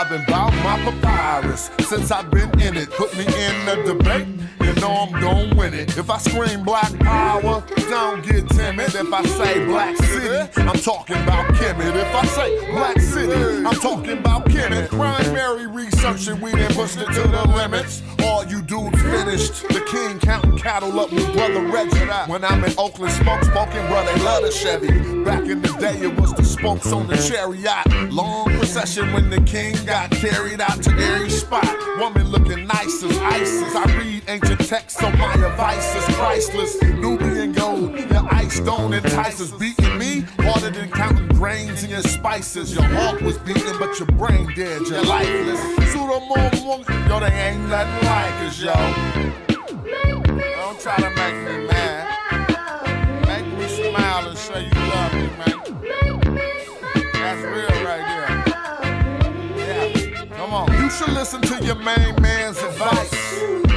I've been bout my papyrus since I've been in it. Put me in the debate, you know I'm gon' win it. If I scream black power, don't get timid. If I say black city, I'm talking about Kemet. If I say black city, I'm talking about Kemet. Primary researching, we done pushed it to the limits. All you dudes finished. The king counting cattle up with brother Reggie. When I'm in Oakland, smoking, bro, they love the Chevy. Back in the day, it was the spokes on the chariot. Long procession when the king got carried out to every spot. Woman looking nice as ISIS. I read ancient texts, so my advice is priceless. Nubian gold, your ice don't entice us. Beating me harder than counting grains in your spices. Your heart was beating, but your brain dead, you're lifeless. Yo, they ain't nothing like us, yo. Don't try to make me mad. Make me smile and say you love me, man. That's real right there. Yeah, come on. You should listen to your main man's advice.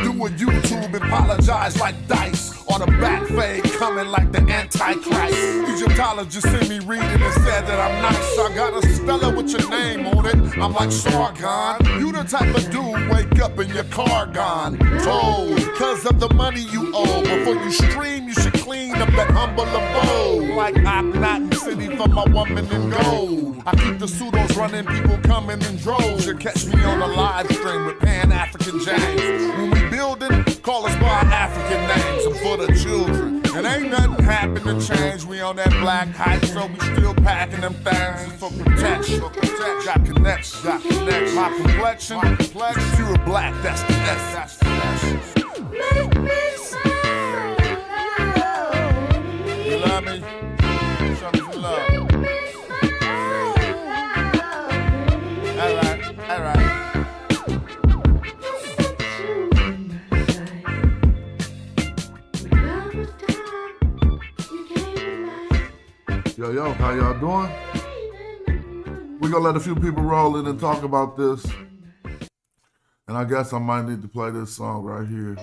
Do a YouTube and apologize like Dice. Or the back fade coming like the Antichrist. Egyptologists see me reading and said that I'm nice. I got a speller with your name on it. I'm like Sargon. You the type of dude wake up and your car gone. Told, cause of the money you owe. Before you stream, you should clean up that humble abode. Like I'm not in city for my woman in gold. I keep the pseudos running, people coming in droves. You catch me on a live stream with Pan-African James. When we building, call us by our African names. I'm for the children. It ain't nothing happen to change. We on that black hype, so we still packing them things for protection. Got connections, My complexion, pure black, that's the essence. Make me smile. You love me? Show me some love. All right. Yo, how y'all doing? We're gonna let a few people roll in and talk about this. And I guess I might need to play this song right here.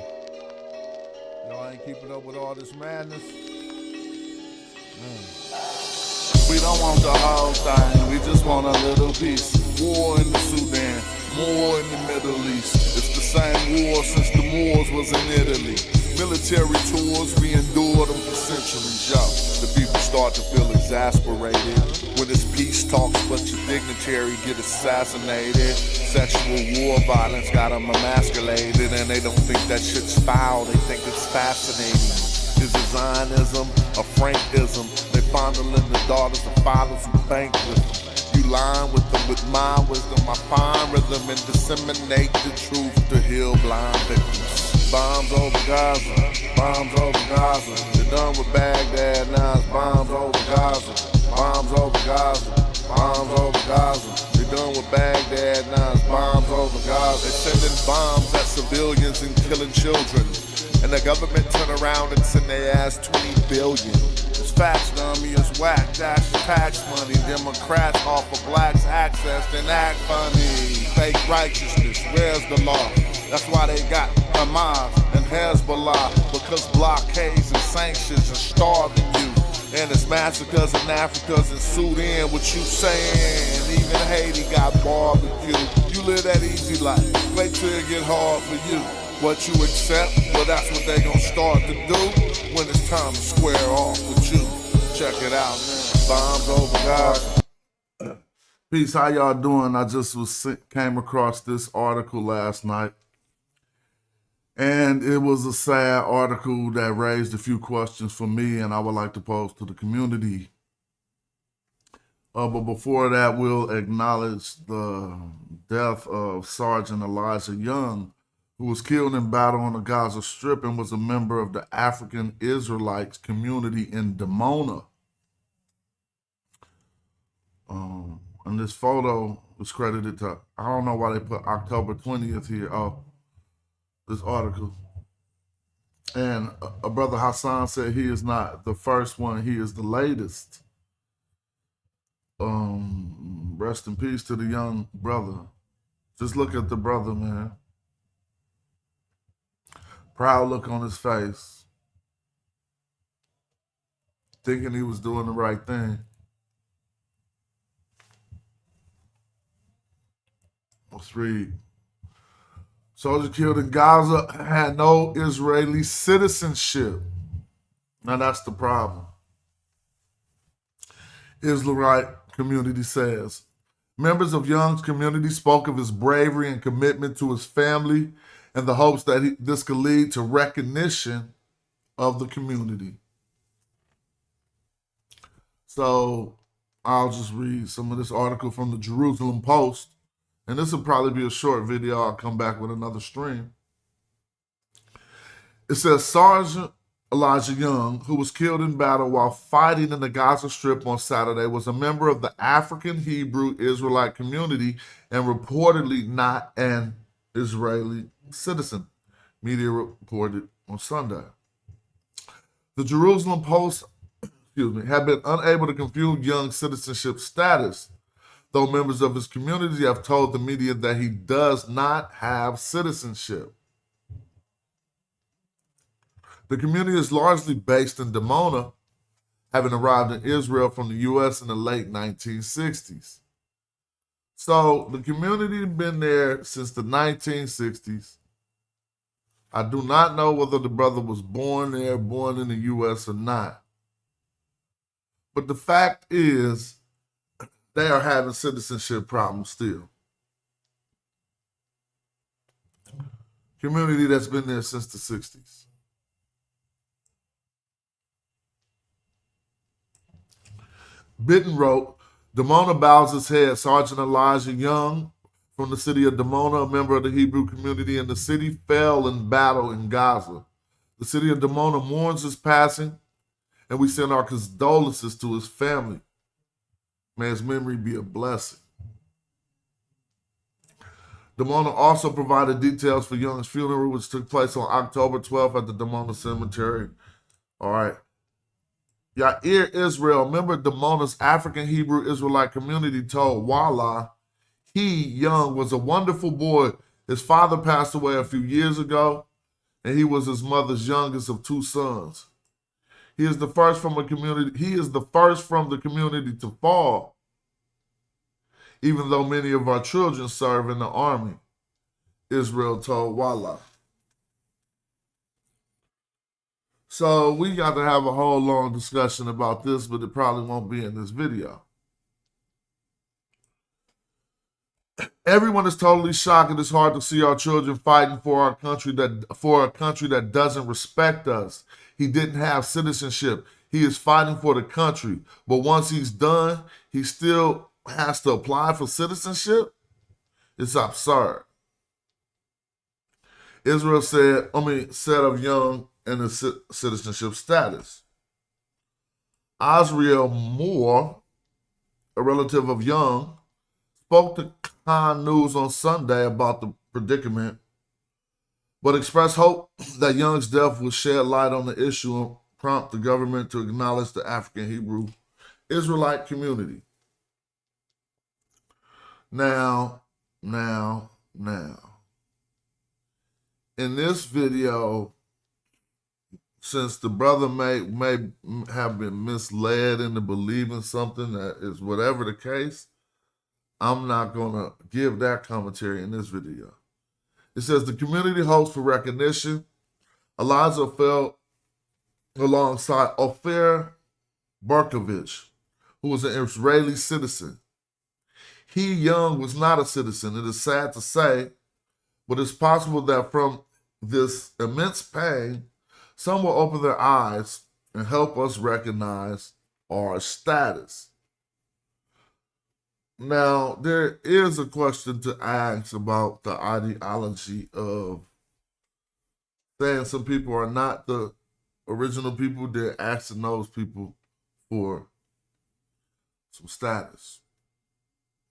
Y'all ain't keeping up with all this madness? We don't want the whole thing, we just want a little piece. War in the Sudan, war in the Middle East. It's the same war since the Moors was in Italy. Military tours, we endured them for centuries, yo. The people start to feel exasperated when it's peace talks, but your dignitary get assassinated. Sexual war violence got them emasculated, and they don't think that shit's foul, they think it's fascinating. Is it Zionism or Frankism? They fondling the daughters of fathers who bank with them. You line with them with my wisdom, I find rhythm and disseminate the truth to heal blind victims. Bombs over Gaza, bombs over Gaza. They're done with Baghdad, now it's bombs over Gaza. Bombs over Gaza, bombs over Gaza. They're done with Baghdad, now it's bombs over Gaza. They're sending bombs at civilians and killing children. And the government turn around and send their ass 20 billion. It's facts, dummy, it's whack, that's tax money. Democrats offer blacks access, then act funny. Fake righteousness, where's the law? That's why they got Hamas and Hezbollah, because blockades and sanctions are starving you. And it's massacres in Africa and Sudan, what you saying? Even Haiti got barbecue. You live that easy life, wait till it get hard for you. What you accept, well that's what they gon' start to do when it's time to square off with you. Check it out, man. Bombs over Gaza. Peace, how y'all doing? I just came across this article last night. And it was a sad article that raised a few questions for me, and I would like to pose to the community. But before that, we'll acknowledge the death of Sergeant Elijah Young, who was killed in battle on the Gaza Strip and was a member of the African Israelite community in Dimona. And this photo was credited to, I don't know why they put October 20th here. This article. And a brother Hassan said he is not the first one, he is the latest. Rest in peace to the young brother. Just look at the brother, man. Proud look on his face. Thinking he was doing the right thing. Let's read. Soldier killed in Gaza had no Israeli citizenship. Now that's the problem. Israelite community says. Members of Young's community spoke of his bravery and commitment to his family and the hopes that this could lead to recognition of the community. So I'll just read some of this article from the Jerusalem Post. And this will probably be a short video. I'll come back with another stream. It says Sergeant Elijah Young, who was killed in battle while fighting in the Gaza Strip on Saturday, was a member of the African Hebrew Israelite community and reportedly not an Israeli citizen, media reported on Sunday. The Jerusalem Post had been unable to confirm Young's citizenship status, though members of his community have told the media that he does not have citizenship. The community is largely based in Dimona, having arrived in Israel from the U.S. in the late 1960s. So the community has been there since the 1960s. I do not know whether the brother was born there, born in the U.S. or not. But the fact is, they are having citizenship problems still. Community that's been there since the 60s. Bitten wrote, Dimona bows his head. Sergeant Elijah Young from the city of Dimona, a member of the Hebrew community in the city, fell in battle in Gaza. The city of Dimona mourns his passing, and we send our condolences to his family. May his memory be a blessing. Dimona also provided details for Young's funeral, which took place on October 12th at the Dimona Cemetery. All right. Yair Israel, member of Dimona's African Hebrew Israelite community, told Walla he, Young, was a wonderful boy. His father passed away a few years ago, and he was his mother's youngest of two sons. He is the first from a community. He is the first from the community to fall, even though many of our children serve in the army, Israel told Walla. So we got to have a whole long discussion about this, but it probably won't be in this video. Everyone is totally shocked, and it's hard to see our children fighting for a country that doesn't respect us. He didn't have citizenship. He is fighting for the country, but once he's done, he still has to apply for citizenship. It's absurd. Israel said of Young and his citizenship status. Osriel Moore, a relative of Young, spoke to Khan News on Sunday about the predicament, but expressed hope that Young's death will shed light on the issue and prompt the government to acknowledge the African Hebrew Israelite community. Now. In this video, since the brother may have been misled into believing something that is whatever the case, I'm not going to give that commentary in this video. It says the community hopes for recognition. Eliza fell alongside Ofer Barkovich, who was an Israeli citizen. He, Young, was not a citizen. It is sad to say, but it's possible that from this immense pain, some will open their eyes and help us recognize our status. Now, there is a question to ask about the ideology of saying some people are not the original people. They're asking those people for some status.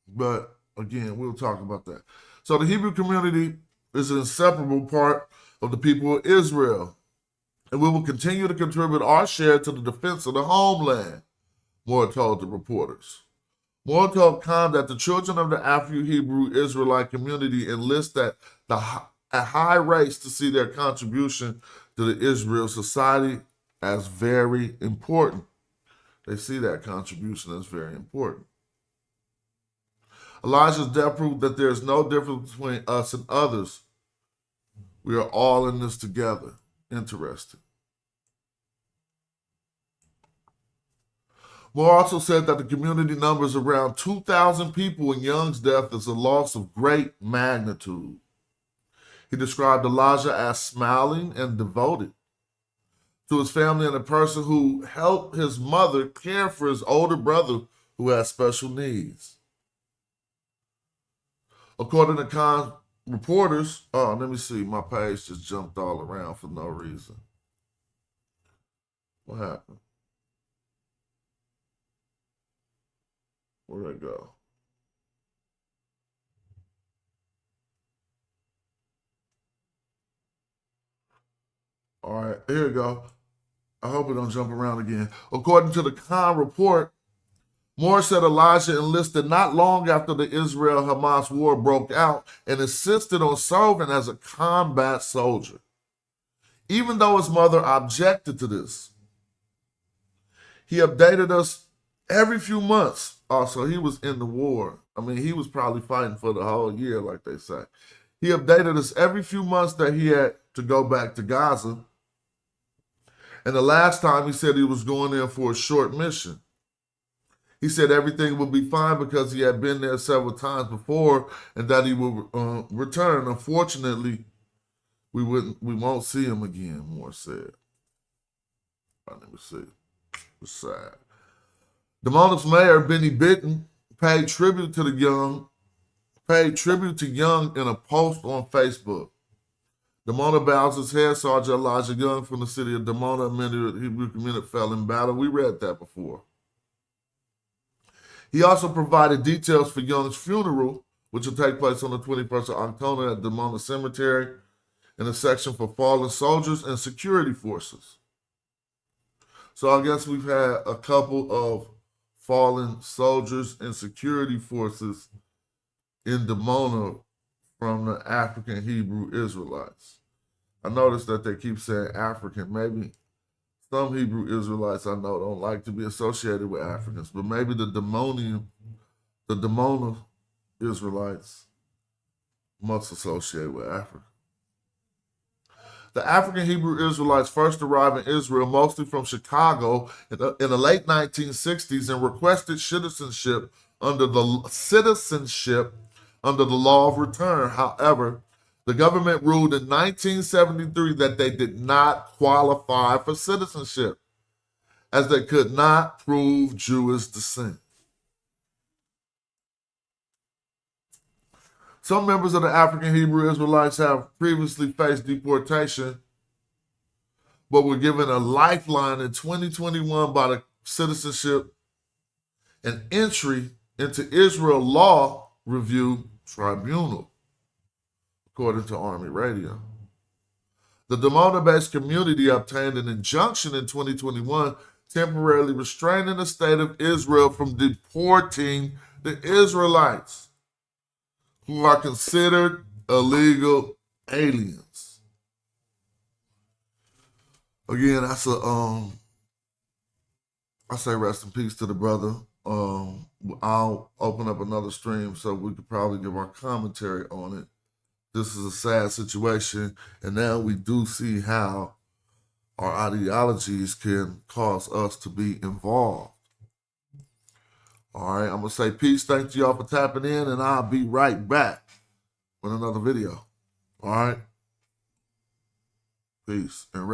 But again, we'll talk about that. So the Hebrew community is an inseparable part of the people of Israel, and we will continue to contribute our share to the defense of the homeland, Moore told the reporters. Moore told Khan that the children of the Afro-Hebrew Israelite community enlist at high rates to see their contribution to the Israel society as very important. They see that contribution as very important. Elijah's death proved that there is no difference between us and others. We are all in this together. Interesting. Moore also said that the community numbers around 2,000 people, and Young's death is a loss of great magnitude. He described Elijah as smiling and devoted to his family and a person who helped his mother care for his older brother who had special needs. According to reporters, let me see, my page just jumped all around for no reason. What happened? Where'd it go? All right, here we go. I hope it don't jump around again. According to the Khan report, Moore said Elijah enlisted not long after the Israel-Hamas war broke out and insisted on serving as a combat soldier, even though his mother objected to this. He updated us every few months. Also, he was in the war. I mean, he was probably fighting for the whole year, like they say. He updated us every few months that he had to go back to Gaza. And the last time he said he was going in for a short mission. He said everything would be fine because he had been there several times before and that he would return. Unfortunately, we won't see him again, Moore said. Let me see. It's sad. Damona's mayor, Benny Bitten, paid tribute to Young in a post on Facebook. Damona bows his head. Sergeant Elijah Young from the city of Damona, a member Hebrew community, fell in battle. We read that before. He also provided details for Young's funeral, which will take place on the 21st of October at Damona Cemetery, in a section for fallen soldiers and security forces. So I guess we've had a couple of fallen soldiers and security forces in Damona from the African Hebrew Israelites. I noticed that they keep saying African. Maybe some Hebrew Israelites I know don't like to be associated with Africans, but maybe the Damona Israelites must associate with Africa. The African Hebrew Israelites first arrived in Israel, mostly from Chicago, in the late 1960s and requested citizenship under the law of return. However, the government ruled in 1973 that they did not qualify for citizenship, as they could not prove Jewish descent. Some members of the African Hebrew Israelites have previously faced deportation, but were given a lifeline in 2021 by the Citizenship and Entry into Israel Law Review Tribunal, according to Army Radio. The Damona-based community obtained an injunction in 2021 temporarily restraining the state of Israel from deporting the Israelites who are considered illegal aliens. Again, that's I say rest in peace to the brother. I'll open up another stream so we could probably give our commentary on it. This is a sad situation, and now we do see how our ideologies can cause us to be involved. All right, I'm going to say peace. Thank you all for tapping in, and I'll be right back with another video. All right? Peace. And